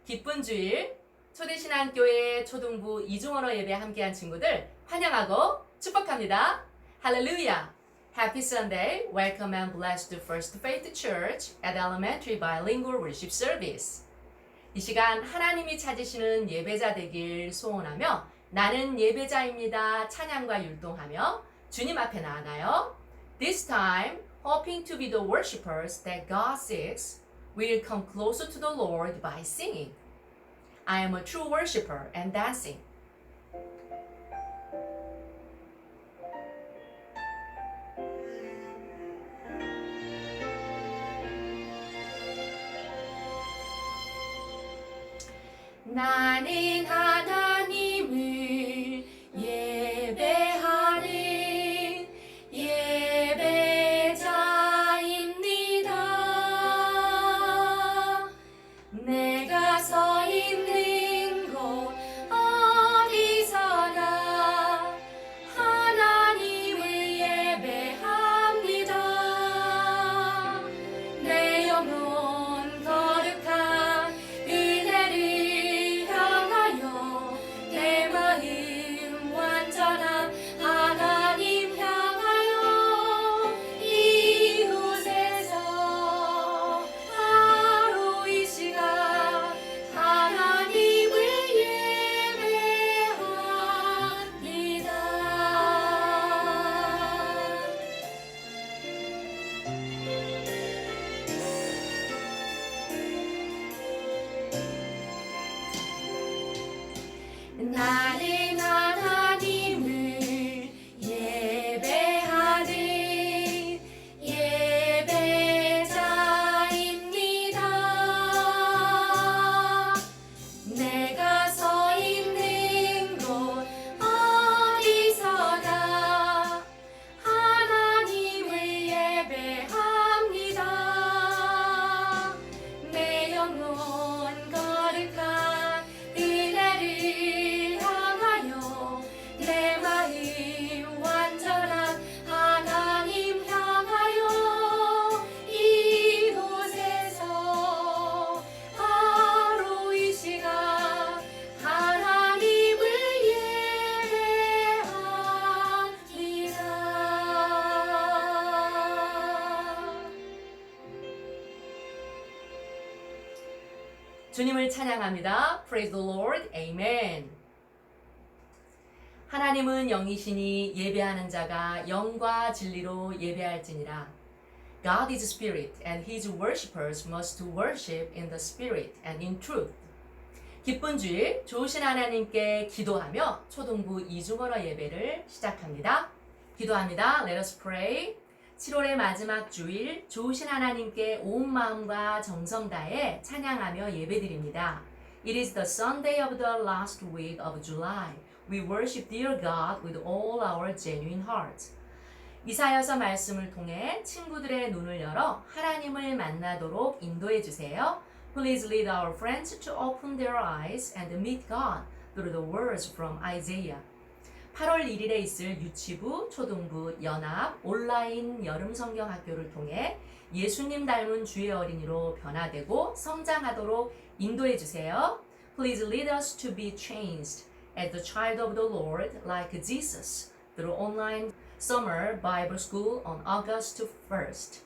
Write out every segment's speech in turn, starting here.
기쁜 주일 초대신앙교회 초등부 이중언어 예배 함께한 친구들 환영하고 축복합니다. 할렐루야! Happy Sunday! Welcome and blessed to First Faith Church at Elementary Bilingual Worship Service. 이 시간 하나님이 찾으시는 예배자 되길 소원하며 나는 예배자입니다. 찬양과 율동하며 주님 앞에 나아가요. This time, hoping to be the worshipers that God seeks, we'll come closer to the Lord by singing. I am a true worshiper and dancing. 나는 하나님을 예배하는 예배자입니다. 내가 서 있는 곳 어디서나 하나님을 예배합니다. 내 영혼 거룩한 은혜를 향하여 내 마음 완전한 하나님 향하여 이곳에서 바로 이 시간 하나님을 예배합니다. 나는 하나님을 예배하는 예배자입니다. 내가 서 있는 곳 어디서나 하나님을 예배합니다. 내 영혼 거룩한 은혜를 향하여 내 마음 완전한 하나님 향하여 이곳에서 바로 이 시간 하나님을 예배합니다. 주님을 찬양합니다. Praise the Lord. Amen. 하나님은 영이시니 예배하는 자가 영과 진리로 예배할지니라. God is spirit, and his worshippers must worship in the spirit and in truth. 기쁜 주일, 좋으신 하나님께 기도하며 초등부 이중언어 예배를 시작합니다. 기도합니다. Let us pray. 7월의 마지막 주일, 좋으신 하나님께 온 마음과 정성 다해 찬양하며 예배드립니다. It is the Sunday of the last week of July. We worship dear God with all our genuine hearts. 이사야서 말씀을 통해 친구들의 눈을 열어 하나님을 만나도록 인도해 주세요. Please lead our friends to open their eyes and meet God through the words from Isaiah. 8월 1일에 있을 유치부, 초등부, 연합, 온라인 여름 성경 학교를 통해 예수님 닮은 주의 어린이로 변화되고 성장하도록 인도해 주세요. Please lead us to be changed as the child of the Lord like Jesus through online summer Bible school on August 1st.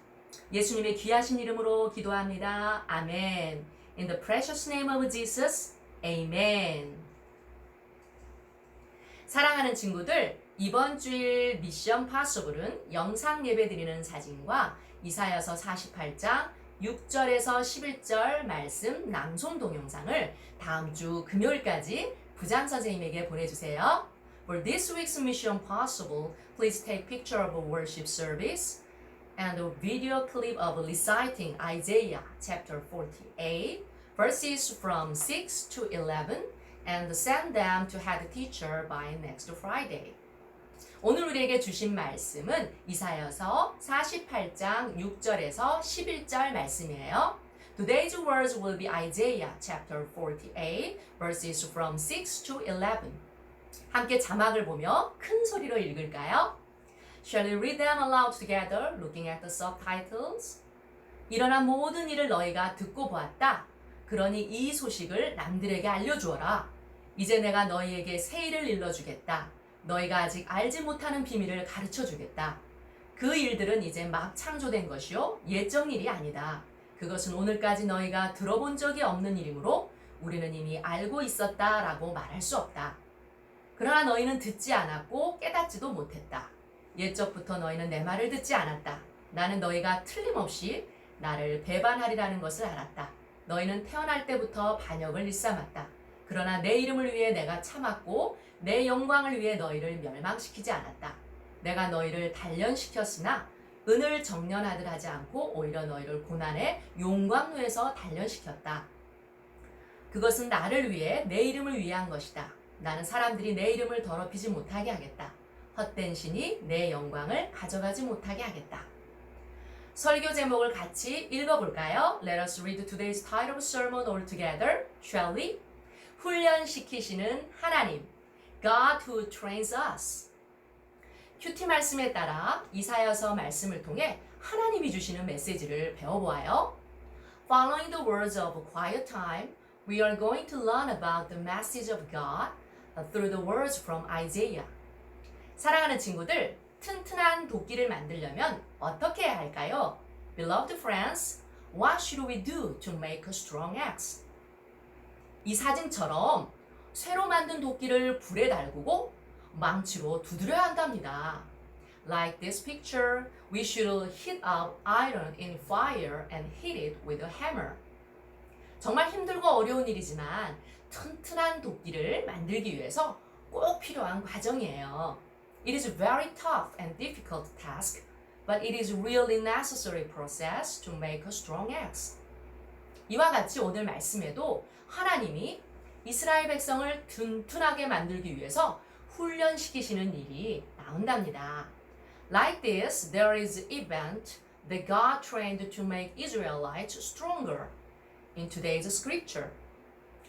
예수님의 귀하신 이름으로 기도합니다. 아멘. In the precious name of Jesus, Amen. 사랑하는 친구들, 이번 주일 미션 파서블은 영상 예배 드리는 사진과 이사야서 48장 6절에서 11절 말씀 낭송 동영상을 다음 주 금요일까지 부장 선생님에게 보내주세요. For this week's mission possible, please take picture of a worship service and a video clip of reciting Isaiah chapter 48, verses from 6 to 11, and send them to head teacher by next Friday. 오늘 우리에게 주신 말씀은 이사야서 48장 6절에서 11절 말씀이에요. Today's words will be Isaiah chapter 48, verses from 6 to 11. 함께 자막을 보며 큰 소리로 읽을까요? Shall we read them aloud together, looking at the subtitles? 일어난 모든 일을 너희가 듣고 보았다. 그러니 이 소식을 남들에게 알려주어라. 이제 내가 너희에게 새 일을 일러주겠다. 너희가 아직 알지 못하는 비밀을 가르쳐주겠다. 그 일들은 이제 막 창조된 것이요 옛적 일이 아니다. 그것은 오늘까지 너희가 들어본 적이 없는 일이므로 우리는 이미 알고 있었다라고 말할 수 없다. 그러나 너희는 듣지 않았고 깨닫지도 못했다. 옛적부터 너희는 내 말을 듣지 않았다. 나는 너희가 틀림없이 나를 배반하리라는 것을 알았다. 너희는 태어날 때부터 반역을 일삼았다. 그러나 내 이름을 위해 내가 참았고 내 영광을 위해 너희를 멸망시키지 않았다. 내가 너희를 단련시켰으나 은을 정련하듯 하지 않고 오히려 너희를 고난의 용광로에서 단련시켰다. 그것은 나를 위해 내 이름을 위한 것이다. 나는 사람들이 내 이름을 더럽히지 못하게 하겠다. 헛된 신이 내 영광을 가져가지 못하게 하겠다. 설교 제목을 같이 읽어볼까요? Let us read today's title of sermon all together, shall we? 훈련시키시는 하나님, God who trains us. 큐티 말씀에 따라 이사야서 말씀을 통해 하나님이 주시는 메시지를 배워보아요. Following the words of quiet time, we are going to learn about the message of God through the words from Isaiah. 사랑하는 친구들, 튼튼한 도끼를 만들려면 어떻게 해야 할까요? Beloved friends, what should we do to make a strong axe? 이 사진처럼 쇠로 만든 도끼를 불에 달구고 망치로 두드려야 한답니다. Like this picture, we should heat up iron in fire and hit it with a hammer. 정말 힘들고 어려운 일이지만 튼튼한 도끼를 만들기 위해서 꼭 필요한 과정이에요. It is a very tough and difficult task, but it is really necessary process to make a strong axe. 이와 같이 오늘 말씀에도 하나님이 이스라엘 백성을 튼튼하게 만들기 위해서 훈련시키시는 일이 나온답니다. Like this, there is an event that God trained to make Israelites stronger in today's scripture.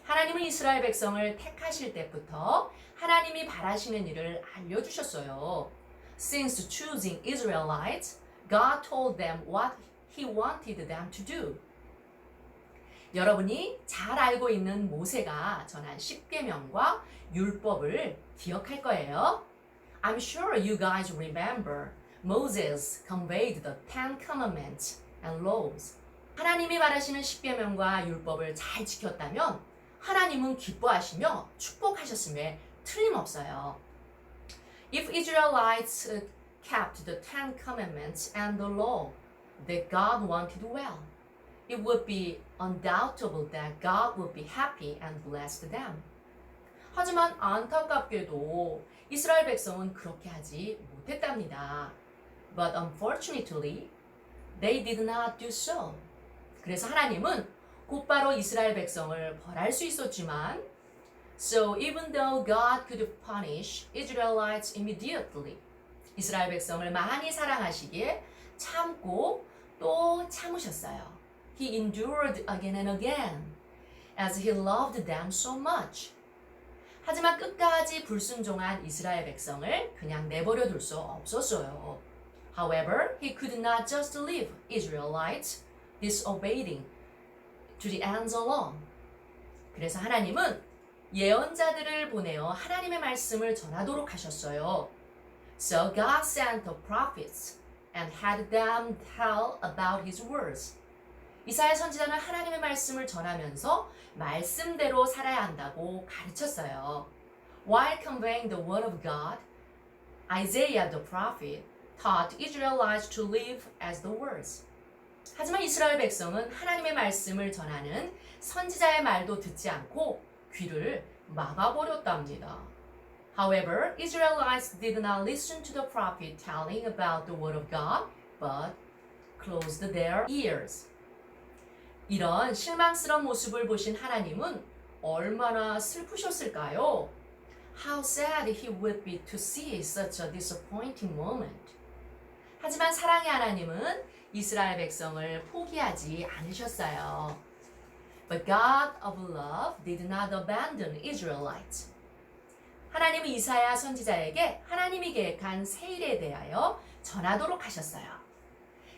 하나님은 이스라엘 백성을 택하실 때부터 하나님이 바라시는 일을 알려주셨어요. Since choosing Israelites, God told them what He wanted them to do. 여러분이 잘 알고 있는 모세가 전한 십계명과 율법을 기억할 거예요. I'm sure you guys remember Moses conveyed the Ten Commandments and laws. 하나님이 바라시는 십계명과 율법을 잘 지켰다면 하나님은 기뻐하시며 축복하셨음에 틀림없어요. If Israelites kept the Ten Commandments and the law that God wanted well, it would be undoubtable that God would be happy and blessed them. 하지만 안타깝게도 이스라엘 백성은 그렇게 하지 못했답니다. But unfortunately, they did not do so. 그래서 하나님은 곧바로 이스라엘 백성을 벌할 수 있었지만 So even though God could punish Israelites immediately, 이스라엘 백성을 많이 사랑하시기에 참고 또 참으셨어요. He endured again and again as he loved them so much. 하지만 끝까지 불순종한 이스라엘 백성을 그냥 내버려 둘 수 없었어요. However, he could not just leave Israelites disobeying to the ends alone. 그래서 하나님은 예언자들을 보내어 하나님의 말씀을 전하도록 하셨어요. So God sent the prophets and had them tell about his words. 이사야 선지자는 하나님의 말씀을 전하면서 말씀대로 살아야 한다고 가르쳤어요. While conveying the word of God, Isaiah the prophet taught Israelites to live as the words. 하지만 이스라엘 백성은 하나님의 말씀을 전하는 선지자의 말도 듣지 않고 귀를 막아버렸답니다. However, Israelites did not listen to the prophet telling about the word of God, but closed their ears. 이런 실망스러운 모습을 보신 하나님은 얼마나 슬프셨을까요? How sad he would be to see such a disappointing moment. 하지만 사랑의 하나님은 이스라엘 백성을 포기하지 않으셨어요. But God of love did not abandon Israelites. 하나님은 이사야 선지자에게 하나님이 계획한 새 일에 대하여 전하도록 하셨어요.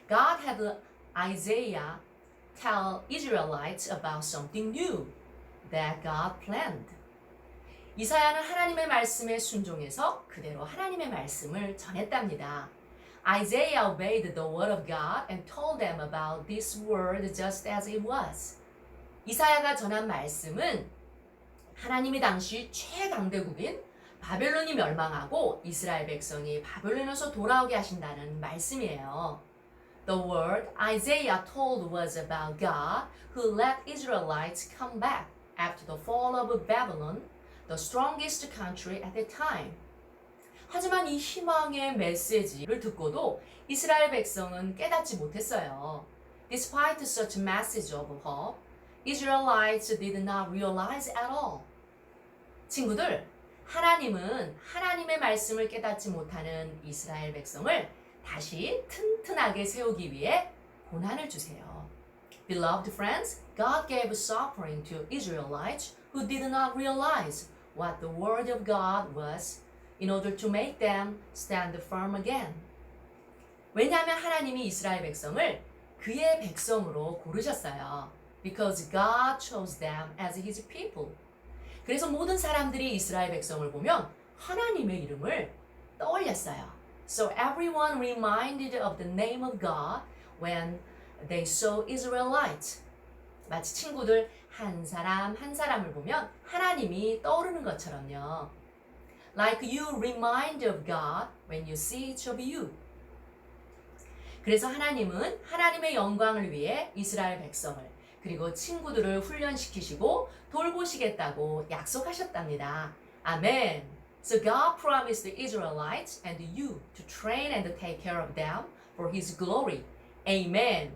God had Isaiah tell Israelites about something new that God planned. 이사야는 하나님의 말씀에 순종해서 그대로 하나님의 말씀을 전했답니다. Isaiah obeyed the word of God and told them about this word just as it was. 이사야가 전한 말씀은 하나님이 당시 최강대국인 바벨론이 멸망하고 이스라엘 백성이 바벨론에서 돌아오게 하신다는 말씀이에요. The word Isaiah told was about God who let Israelites come back after the fall of Babylon, the strongest country at the time. 하지만 이 희망의 메시지를 듣고도 이스라엘 백성은 깨닫지 못했어요. Despite such message of hope, Israelites did not realize at all. 친구들, 하나님은 하나님의 말씀을 깨닫지 못하는 이스라엘 백성을 다시 튼튼하게 세우기 위해 고난을 주세요. Beloved friends, God gave suffering to Israelites who did not realize what the word of God was in order to make them stand firm again. 왜냐하면 하나님이 이스라엘 백성을 그의 백성으로 고르셨어요. Because God chose them as His people. 그래서 모든 사람들이 이스라엘 백성을 보면 하나님의 이름을 떠올렸어요. So everyone reminded of the name of God when they saw Israelites. 마치 친구들 한 사람 한 사람을 보면 하나님이 떠오르는 것처럼요. Like you remind of God when you see each of you. 그래서 하나님은 하나님의 영광을 위해 이스라엘 백성을 그리고 친구들을 훈련시키시고 돌보시겠다고 약속하셨답니다. 아멘. So God promised the Israelites and you to train and take care of them for His glory. Amen.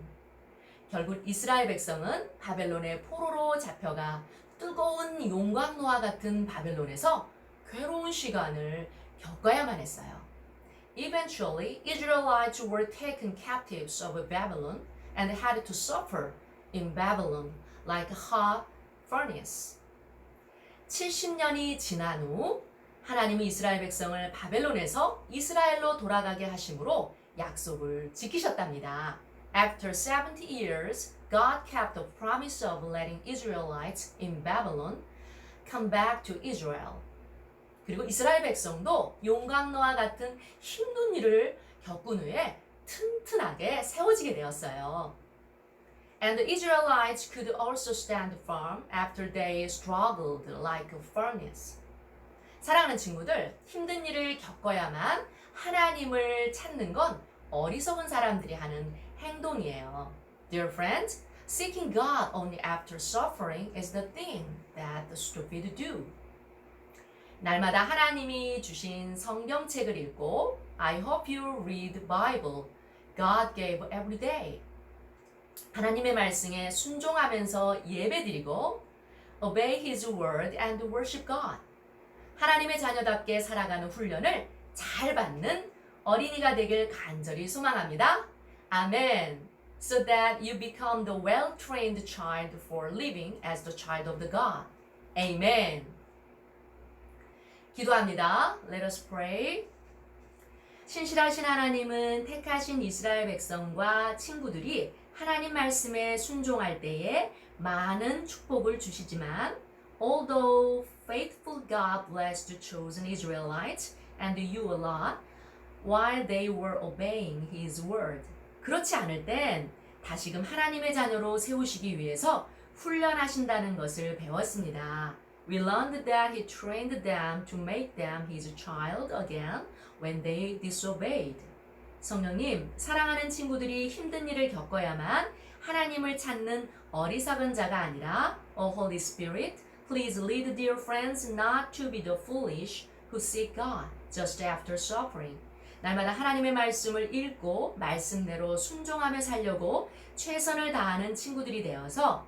결국 이스라엘 백성은 바벨론의 포로로 잡혀가 뜨거운 용광로와 같은 바벨론에서 괴로운 시간을 겪어야만 했어요. Eventually, Israelites were taken captives of Babylon and had to suffer in Babylon like a hot furnace. 70년이 지난 후 하나님이 이스라엘 백성을 바벨론에서 이스라엘로 돌아가게 하심으로 약속을 지키셨답니다. After 70 years, God kept the promise of letting Israelites in Babylon come back to Israel. 그리고 이스라엘 백성도 용광로와 같은 힘든 일을 겪은 후에 튼튼하게 세워지게 되었어요. And the Israelites could also stand firm after they struggled like a furnace. 사랑하는 친구들, 힘든 일을 겪어야만 하나님을 찾는 건 어리석은 사람들이 하는 행동이에요. Dear friends, seeking God only after suffering is the thing that the stupid do. 날마다 하나님이 주신 성경책을 읽고 I hope you read the Bible God gave every day. 하나님의 말씀에 순종하면서 예배드리고 obey His word and worship God. 하나님의 자녀답게 살아가는 훈련을 잘 받는 어린이가 되길 간절히 소망합니다. 아멘. So that you become the well-trained child for living as the child of the God. Amen. 기도합니다. Let us pray. 신실하신 하나님은 택하신 이스라엘 백성과 친구들이 하나님 말씀에 순종할 때에 많은 축복을 주시지만 although faithful God blessed the chosen Israelites and you a lot while they were obeying His word. 그렇지 않을 땐 다시금 하나님의 자녀로 세우시기 위해서 훈련하신다는 것을 배웠습니다. We learned that He trained them to make them His child again when they disobeyed. 성령님, 사랑하는 친구들이 힘든 일을 겪어야만 하나님을 찾는 어리석은 자가 아니라 O Holy Spirit, please lead dear friends not to be the foolish who seek God just after suffering. 날마다 하나님의 말씀을 읽고 말씀대로 순종하며 살려고 최선을 다하는 친구들이 되어서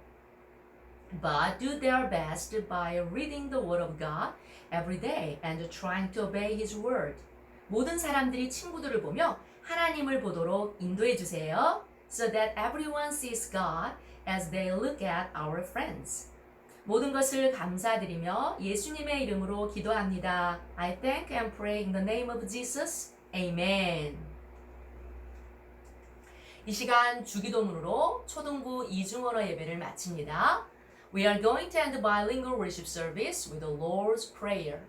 but do their best by reading the Word of God every day and trying to obey His word. 모든 사람들이 친구들을 보며 하나님을 보도록 인도해 주세요. So that everyone sees God as they look at our friends. 모든 것을 감사드리며 예수님의 이름으로 기도합니다. I thank and pray in the name of Jesus. Amen. 이 시간 주기도문으로 초등부 이중언어 예배를 마칩니다. We are going to end the bilingual worship service with the Lord's Prayer.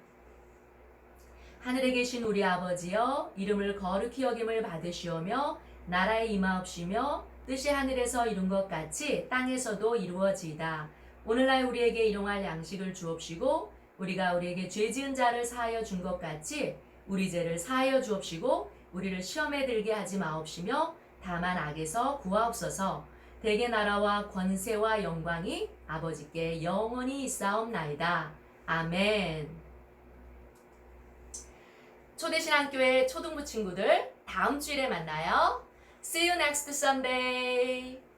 하늘에 계신 우리 아버지여, 이름을 거룩히 여김을 받으시오며 나라에 임하옵시며 뜻이 하늘에서 이룬 것 같이 땅에서도 이루어지이다. 오늘날 우리에게 일용할 양식을 주옵시고 우리가 우리에게 죄 지은 자를 사하여 준 것 같이 우리 죄를 사하여 주옵시고 우리를 시험에 들게 하지 마옵시며 다만 악에서 구하옵소서. 대개 나라와 권세와 영광이 아버지께 영원히 있사옵나이다. 아멘. 초대신앙교회 초등부 친구들 다음 주일에 만나요. See you next Sunday.